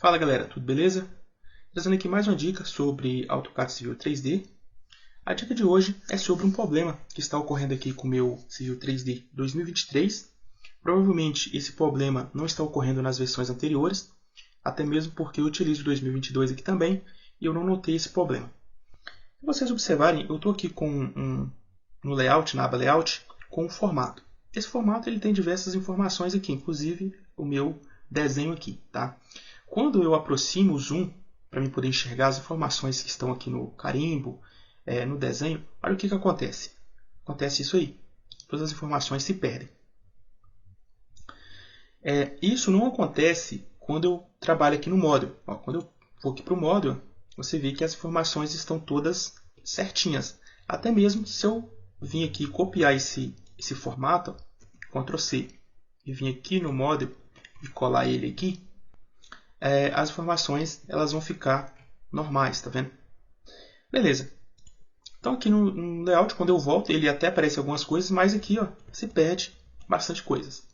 Fala galera, tudo beleza? Trazendo aqui mais uma dica sobre AutoCAD Civil 3D. A dica de hoje é sobre um problema que está ocorrendo aqui com o meu Civil 3D 2023. Provavelmente esse problema não está ocorrendo nas versões anteriores, até mesmo porque eu utilizo 2022 aqui também e eu não notei esse problema. Se vocês observarem, eu estou aqui no layout, na aba layout, com um formato. Esse formato ele tem diversas informações aqui, inclusive o meu desenho aqui, tá? Quando eu aproximo o zoom, para mim poder enxergar as informações que estão aqui no carimbo, no desenho, olha o que acontece. Acontece isso aí. Todas as informações se perdem. Isso não acontece quando eu trabalho aqui no Model. Quando eu vou aqui para o Model, você vê que as informações estão todas certinhas. Até mesmo se eu vir aqui copiar esse formato, Ctrl C, e vir aqui no Model e colar ele aqui, as informações elas vão ficar normais, tá vendo? Beleza. Então aqui no layout, quando eu volto, ele até aparece algumas coisas, mas aqui se perde bastante coisas.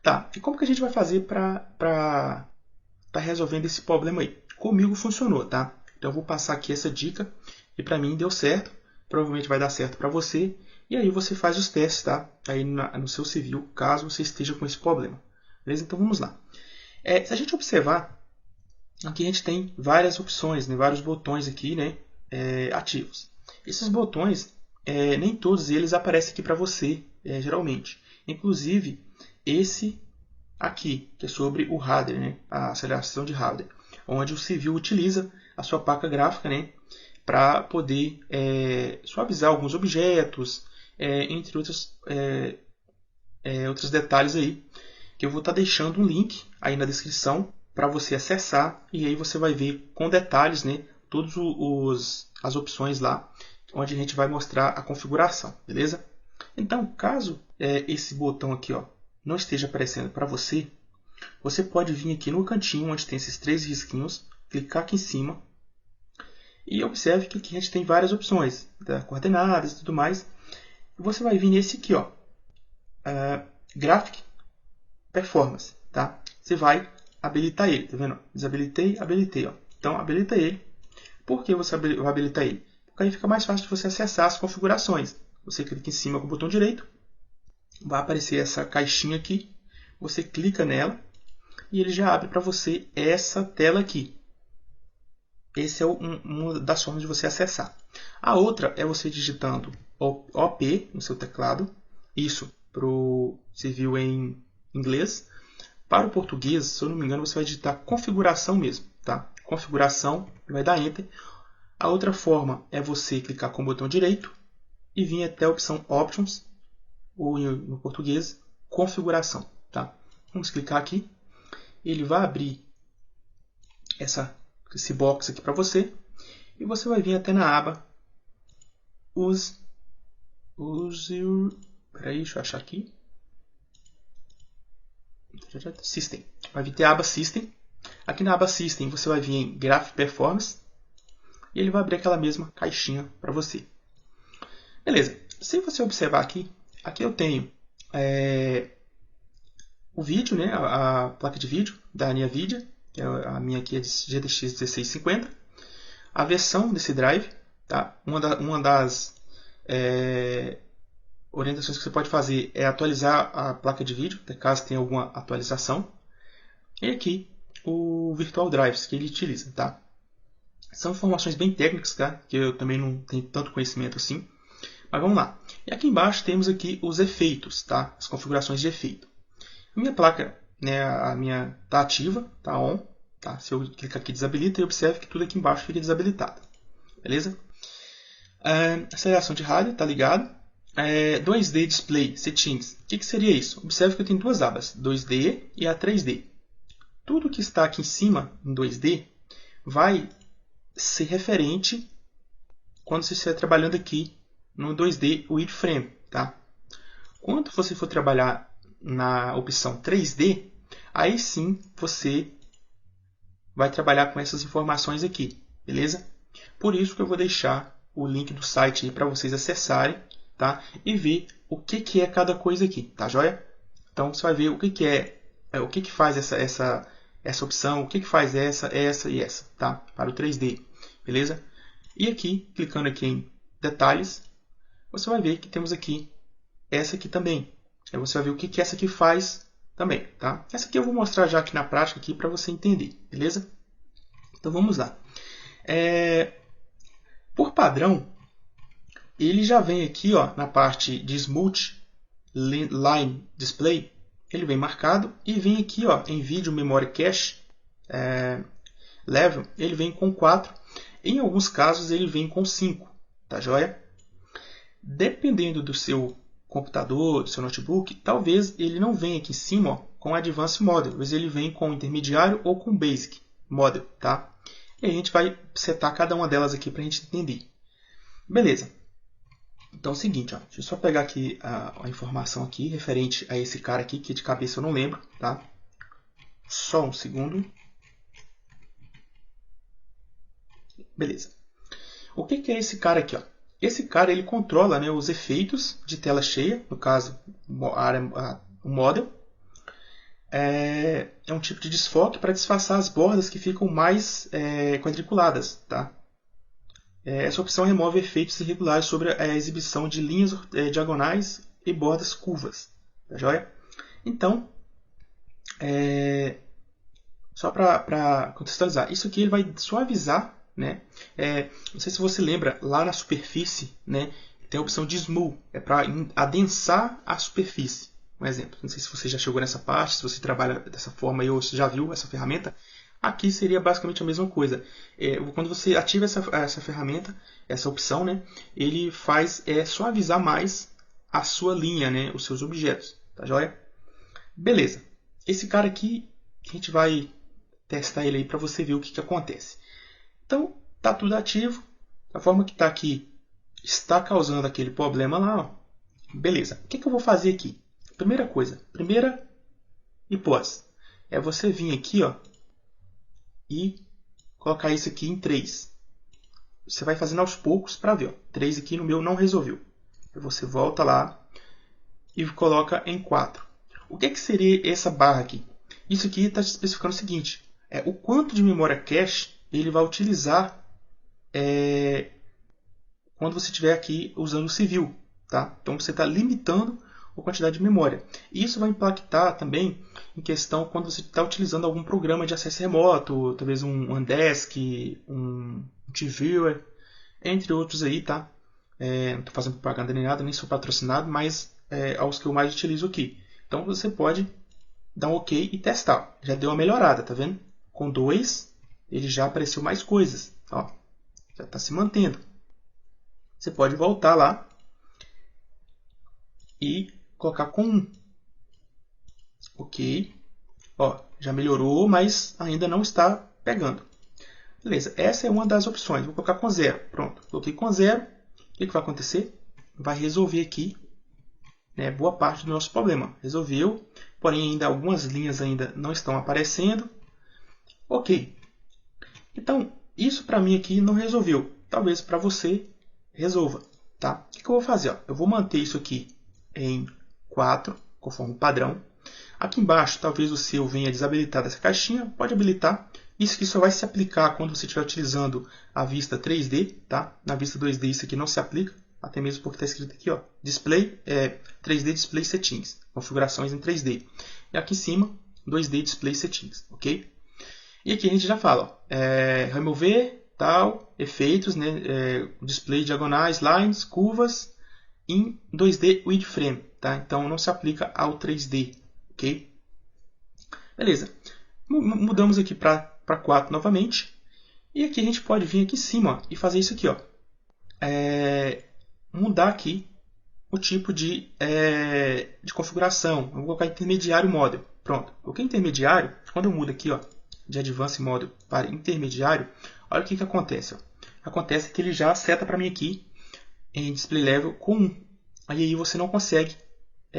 Tá, e como que a gente vai fazer para tá resolvendo esse problema aí? Comigo funcionou, tá? Então eu vou passar aqui essa dica e para mim deu certo. Provavelmente vai dar certo para você. E aí você faz os testes, tá? Aí no seu civil, caso você esteja com esse problema. Beleza? Então vamos lá. Se a gente observar, aqui a gente tem várias opções, né? Vários botões aqui, né? Ativos. Esses botões, nem todos eles aparecem aqui para você, geralmente. Inclusive, esse aqui, que é sobre o hardware, né? A aceleração de hardware, onde o civil utiliza a sua placa gráfica, né? Para poder suavizar alguns objetos, entre outros detalhes aí, que eu vou estar deixando um link aí na descrição para você acessar e aí você vai ver com detalhes, né, todas as opções lá, onde a gente vai mostrar a configuração, beleza? Então, caso esse botão aqui não esteja aparecendo para você, você pode vir aqui no cantinho onde tem esses três risquinhos, clicar aqui em cima e observe que aqui a gente tem várias opções, coordenadas e tudo mais. E você vai vir nesse aqui, Graphic Performance, tá? Você vai habilitar ele, tá vendo? Desabilitei, habilitei, Então, habilita ele. Por que você vai habilitar ele? Porque aí fica mais fácil de você acessar as configurações. Você clica em cima com o botão direito, vai aparecer essa caixinha aqui, você clica nela e ele já abre para você essa tela aqui. Esse é uma das formas de você acessar. A outra é você digitando OP no seu teclado, isso para o civil em inglês. Para o português, se eu não me engano, você vai digitar configuração mesmo, tá? Configuração, vai dar Enter. A outra forma é você clicar com o botão direito e vir até a opção Options, ou no português, configuração, tá? Vamos clicar aqui. Ele vai abrir esse box aqui para você e você vai vir até na aba Peraí, deixa eu achar aqui. System. Vai vir ter a aba System. Aqui na aba System você vai vir em Graphic Performance e ele vai abrir aquela mesma caixinha para você. Beleza. Se você observar aqui eu tenho o vídeo, né, a placa de vídeo da NVIDIA, que a minha aqui é de GTX 1650. A versão desse drive, tá? Uma das orientações que você pode fazer é atualizar a placa de vídeo, caso tenha alguma atualização. E aqui o Virtual Drives que ele utiliza, tá? São informações bem técnicas, tá? Que eu também não tenho tanto conhecimento assim. Mas vamos lá. E aqui embaixo temos aqui os efeitos, tá? As configurações de efeito. A minha placa, né, a minha está ativa, está on. Tá? Se eu clicar aqui desabilita, observe que tudo aqui embaixo fica desabilitado. Beleza? Aceleração de rádio, está ligado. 2D Display Settings. O que seria isso? Observe que eu tenho duas abas, 2D e a 3D. Tudo que está aqui em cima, em 2D, vai ser referente quando você estiver trabalhando aqui no 2D Wireframe. Tá? Quando você for trabalhar na opção 3D, aí sim você vai trabalhar com essas informações aqui, beleza? Por isso que eu vou deixar o link do site aí para vocês acessarem, tá? E ver o que é cada coisa aqui, tá joia? Então você vai ver o que faz essa opção, o que faz essa e essa, tá? Para o 3D, beleza? E aqui, clicando aqui em detalhes, você vai ver que temos aqui essa aqui também. Aí você vai ver o que essa aqui faz também, tá? Essa aqui eu vou mostrar já aqui na prática aqui para você entender, beleza? Então vamos lá. Por padrão, ele já vem aqui, ó, na parte de Smooth Line Display, ele vem marcado e vem aqui, ó, em Video Memory Cache Level, ele vem com 4. Em alguns casos ele vem com 5, tá joia? Dependendo do seu computador, do seu notebook, talvez ele não venha aqui em cima, ó, com Advanced Model, mas ele vem com intermediário ou com Basic Model, tá? E a gente vai setar cada uma delas aqui para a gente entender. Beleza. Então é o seguinte, ó, deixa eu só pegar aqui a informação aqui referente a esse cara aqui, que de cabeça eu não lembro, tá? Só um segundo. Beleza. O que é esse cara aqui, ó? Esse cara ele controla, né, os efeitos de tela cheia, no caso o model. É um tipo de desfoque para disfarçar as bordas que ficam mais quadriculadas, tá? Essa opção remove efeitos irregulares sobre a exibição de linhas diagonais e bordas curvas. Tá joia? Então, só para contextualizar, isso aqui ele vai suavizar, né? Não sei se você lembra, lá na superfície, né, tem a opção de Smooth, para adensar a superfície. Um exemplo, não sei se você já chegou nessa parte, se você trabalha dessa forma ou se já viu essa ferramenta. Aqui seria basicamente a mesma coisa. Quando você ativa essa ferramenta, essa opção, né, ele faz suavizar mais a sua linha, né, os seus objetos. Tá joia? Beleza. Esse cara aqui, a gente vai testar ele aí para você ver o que acontece. Então, está tudo ativo. Da forma que está aqui, está causando aquele problema lá. Ó. Beleza. O que eu vou fazer aqui? Primeira coisa, primeira hipótese, é você vir aqui, ó, e colocar isso aqui em 3. Você vai fazendo aos poucos para ver. Ó. 3 aqui no meu não resolveu. Aí você volta lá e coloca em 4. O que seria essa barra aqui? Isso aqui está especificando o seguinte. O quanto de memória cache ele vai utilizar quando você estiver aqui usando o civil. Tá? Então você está limitando a quantidade de memória. E isso vai impactar também em questão quando você está utilizando algum programa de acesso remoto, talvez um Andesk, um TViewer, entre outros aí, tá? Não estou fazendo propaganda nem nada, nem sou patrocinado, mas aos que eu mais utilizo aqui. Então você pode dar um OK e testar. Já deu uma melhorada, tá vendo? Com 2, ele já apareceu mais coisas. Ó, já está se mantendo. Você pode voltar lá e colocar com 1. Ok. Ó, já melhorou, mas ainda não está pegando. Beleza, essa é uma das opções. Vou colocar com 0. Pronto, coloquei com 0. O que vai acontecer? Vai resolver aqui, né, boa parte do nosso problema. Resolveu, porém ainda algumas linhas ainda não estão aparecendo. Ok. Então, isso para mim aqui não resolveu. Talvez para você resolva. Tá? O que eu vou fazer? Ó? Eu vou manter isso aqui em 4, conforme padrão. Aqui embaixo, talvez o seu venha desabilitar essa caixinha. Pode habilitar. Isso aqui só vai se aplicar quando você estiver utilizando a vista 3D. Tá? Na vista 2D isso aqui não se aplica. Até mesmo porque está escrito aqui, ó, Display, 3D Display Settings. Configurações em 3D. E aqui em cima, 2D Display Settings. Ok? E aqui a gente já fala, ó, remover, tal, efeitos, né, display diagonais, lines, curvas, em 2D with frame, tá? Então não se aplica ao 3D, ok? Beleza. Mudamos aqui para 4 novamente. E aqui a gente pode vir aqui em cima, ó, e fazer isso aqui, ó. Mudar aqui o tipo de configuração. Eu vou colocar intermediário model. Pronto. O que é intermediário? Quando eu mudo aqui, ó, de Advanced Model para intermediário, olha o que acontece. Ó. Acontece que ele já seta para mim aqui em Display Level com 1. Aí você não consegue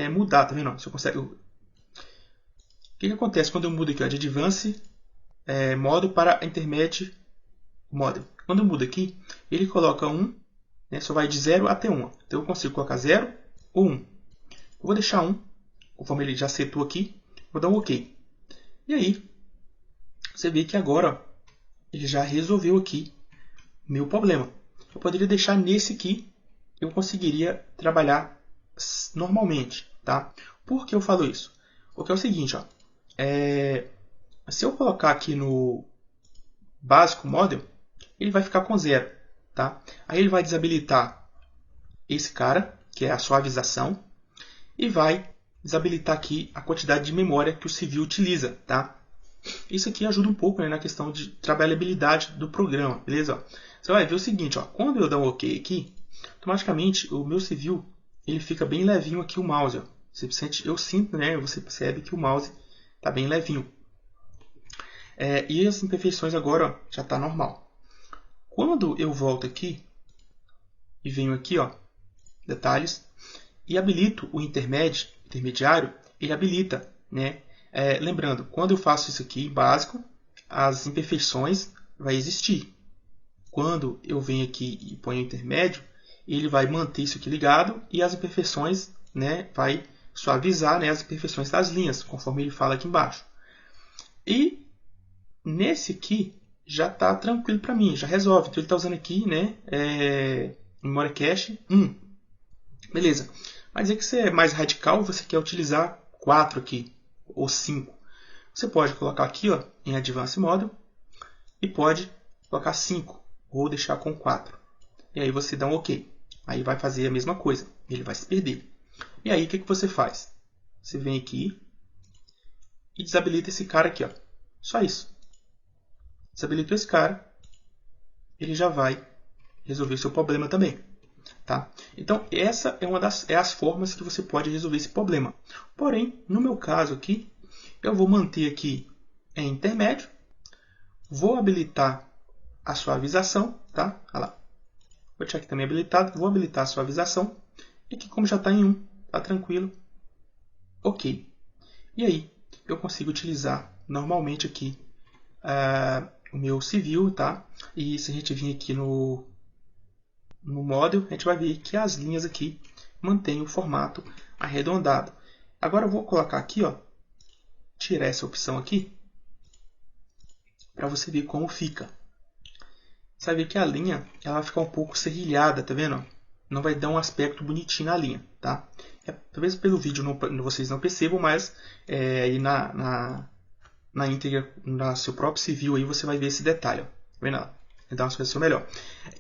mudar, tá vendo? Você consegue... O que acontece quando eu mudo aqui, ó, de Advanced Model para Intermediate Model? Quando eu mudo aqui, ele coloca 1, né, só vai de 0 até 1. Então eu consigo colocar 0 ou 1. Eu vou deixar 1, conforme ele já setou aqui, vou dar um OK. E aí, Você vê que agora ó, ele já resolveu aqui meu problema. Eu poderia deixar nesse aqui, eu conseguiria trabalhar normalmente, tá? Por que eu falo isso? Porque é o seguinte, ó, se eu colocar aqui no básico model, ele vai ficar com 0, tá? Aí ele vai desabilitar esse cara, que é a suavização, e vai desabilitar aqui a quantidade de memória que o civil utiliza, tá? Isso aqui ajuda um pouco, né, na questão de trabalhabilidade do programa, beleza? Ó, você vai ver o seguinte, ó, quando eu dar um OK aqui, automaticamente o meu civil ele fica bem levinho aqui o mouse. Ó. Eu sinto, né, você percebe que o mouse está bem levinho. E as imperfeições agora ó, já está normal. Quando eu volto aqui e venho aqui, ó, detalhes, e habilito o intermediário, ele habilita, né? Lembrando, quando eu faço isso aqui em básico, as imperfeições vai existir. Quando eu venho aqui e ponho o intermédio, ele vai manter isso aqui ligado e as imperfeições, né, vai suavizar, né, as imperfeições das linhas, conforme ele fala aqui embaixo. E nesse aqui já está tranquilo para mim, já resolve. Então ele está usando aqui, né, memória cache 1. Beleza. Mas é que você é mais radical, você quer utilizar 4 aqui, ou 5. Você pode colocar aqui ó, em Advanced Model e pode colocar 5 ou deixar com 4. E aí você dá um OK. Aí vai fazer a mesma coisa. Ele vai se perder. E aí o que você faz? Você vem aqui e desabilita esse cara aqui. Ó. Só isso. Desabilitou esse cara, ele já vai resolver o seu problema também. Tá? Então, essa é uma das formas que você pode resolver esse problema. Porém, no meu caso aqui, eu vou manter aqui em intermédio, vou habilitar a suavização, tá? Olha lá. Vou deixar aqui também habilitado, vou habilitar a suavização, e aqui como já está em 1, tá tranquilo, OK. E aí, eu consigo utilizar normalmente aqui o meu civil, tá? E se a gente vir aqui no model, a gente vai ver que as linhas aqui mantêm o formato arredondado. Agora eu vou colocar aqui, ó, tirar essa opção aqui, para você ver como fica. Você vai ver que a linha ela vai ficar um pouco serrilhada, tá vendo? Não vai dar um aspecto bonitinho na linha, tá? Talvez pelo vídeo vocês não percebam, mas aí na íntegra, no seu próprio civil, aí você vai ver esse detalhe. Ó. Tá vendo? Vai dar uma expressão melhor.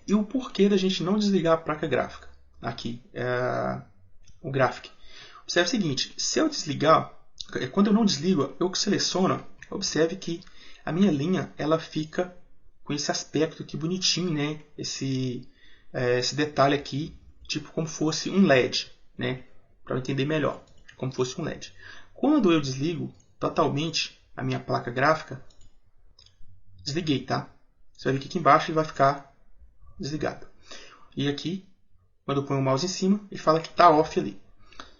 E o porquê da gente não desligar a placa gráfica? Aqui, o Graphic. Observe o seguinte, se eu desligar, quando eu não desligo, eu seleciono, observe que a minha linha ela fica com esse aspecto aqui bonitinho, né? Esse detalhe aqui, tipo como fosse um LED, né? Para eu entender melhor, como fosse um LED. Quando eu desligo totalmente a minha placa gráfica, desliguei, tá? Você vai ver que aqui embaixo ele vai ficar desligado. E aqui, quando eu ponho o mouse em cima, ele fala que está off ali.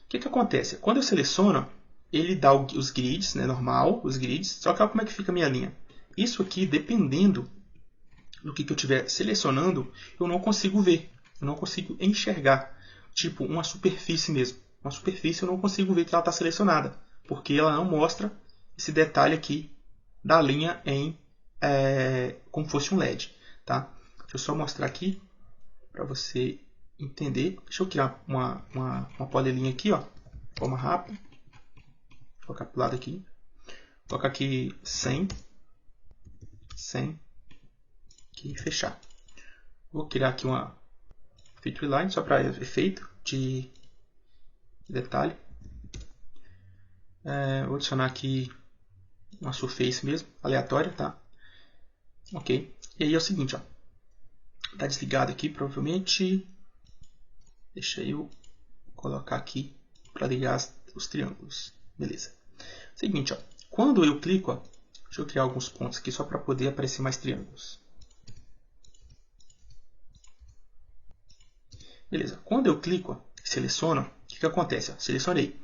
O que acontece? Quando eu seleciono, ele dá os grids, né, normal, os grids, só que olha como é que fica a minha linha. Isso aqui, dependendo do que eu estiver selecionando, eu não consigo ver, eu não consigo enxergar. Tipo, uma superfície mesmo. Uma superfície eu não consigo ver que ela está selecionada, porque ela não mostra esse detalhe aqui da linha em como fosse um LED. Tá? Deixa eu só mostrar aqui para você entender. Deixa eu criar uma polilinha aqui, ó, de forma rápida. Vou colocar para o lado aqui. Vou colocar aqui 100 aqui e fechar. Vou criar aqui uma feature line só para efeito de detalhe. Vou adicionar aqui uma surface mesmo, aleatória, tá? Ok. E aí é o seguinte, ó. Tá desligado aqui, provavelmente. Deixa eu colocar aqui para ligar os triângulos. Beleza. Seguinte, ó. Quando eu clico, ó, deixa eu criar alguns pontos aqui só para poder aparecer mais triângulos. Beleza. Quando eu clico, ó, seleciono, o que acontece? Ó, selecionei.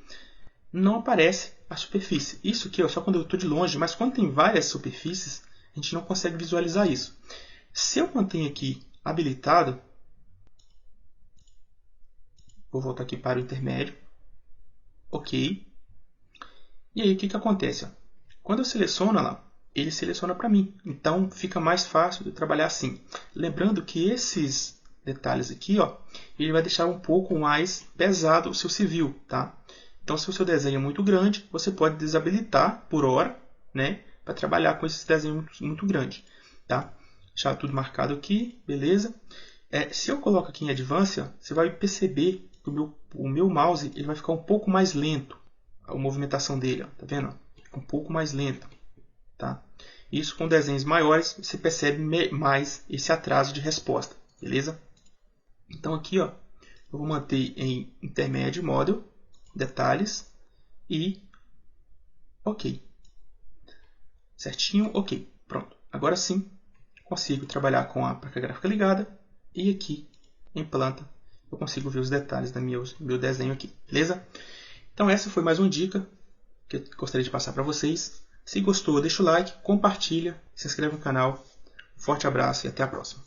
Não aparece a superfície. Isso aqui é só quando eu estou de longe, mas quando tem várias superfícies, a gente não consegue visualizar isso. Se eu mantenho aqui habilitado, vou voltar aqui para o intermédio, OK. E aí o que acontece? Ó? Quando eu seleciono lá, ele seleciona para mim. Então fica mais fácil de trabalhar assim. Lembrando que esses detalhes aqui, ó, ele vai deixar um pouco mais pesado o seu civil, tá? Então, se o seu desenho é muito grande, você pode desabilitar por hora, né, para trabalhar com esse desenho muito grande, tá? Deixar tudo marcado aqui, beleza? Se eu coloco aqui em Advanced, ó, você vai perceber que o meu mouse ele vai ficar um pouco mais lento, a movimentação dele, ó, tá vendo? Fica um pouco mais lento, tá? Isso com desenhos maiores, você percebe mais esse atraso de resposta, beleza? Então aqui, ó, eu vou manter em Intermédio Model, Detalhes e OK. Certinho, OK. Pronto. Agora sim, consigo trabalhar com a placa gráfica ligada e aqui em planta eu consigo ver os detalhes do meu desenho aqui, beleza? Então essa foi mais uma dica que eu gostaria de passar para vocês. Se gostou, deixa o like, compartilha, se inscreve no canal. Um forte abraço e até a próxima.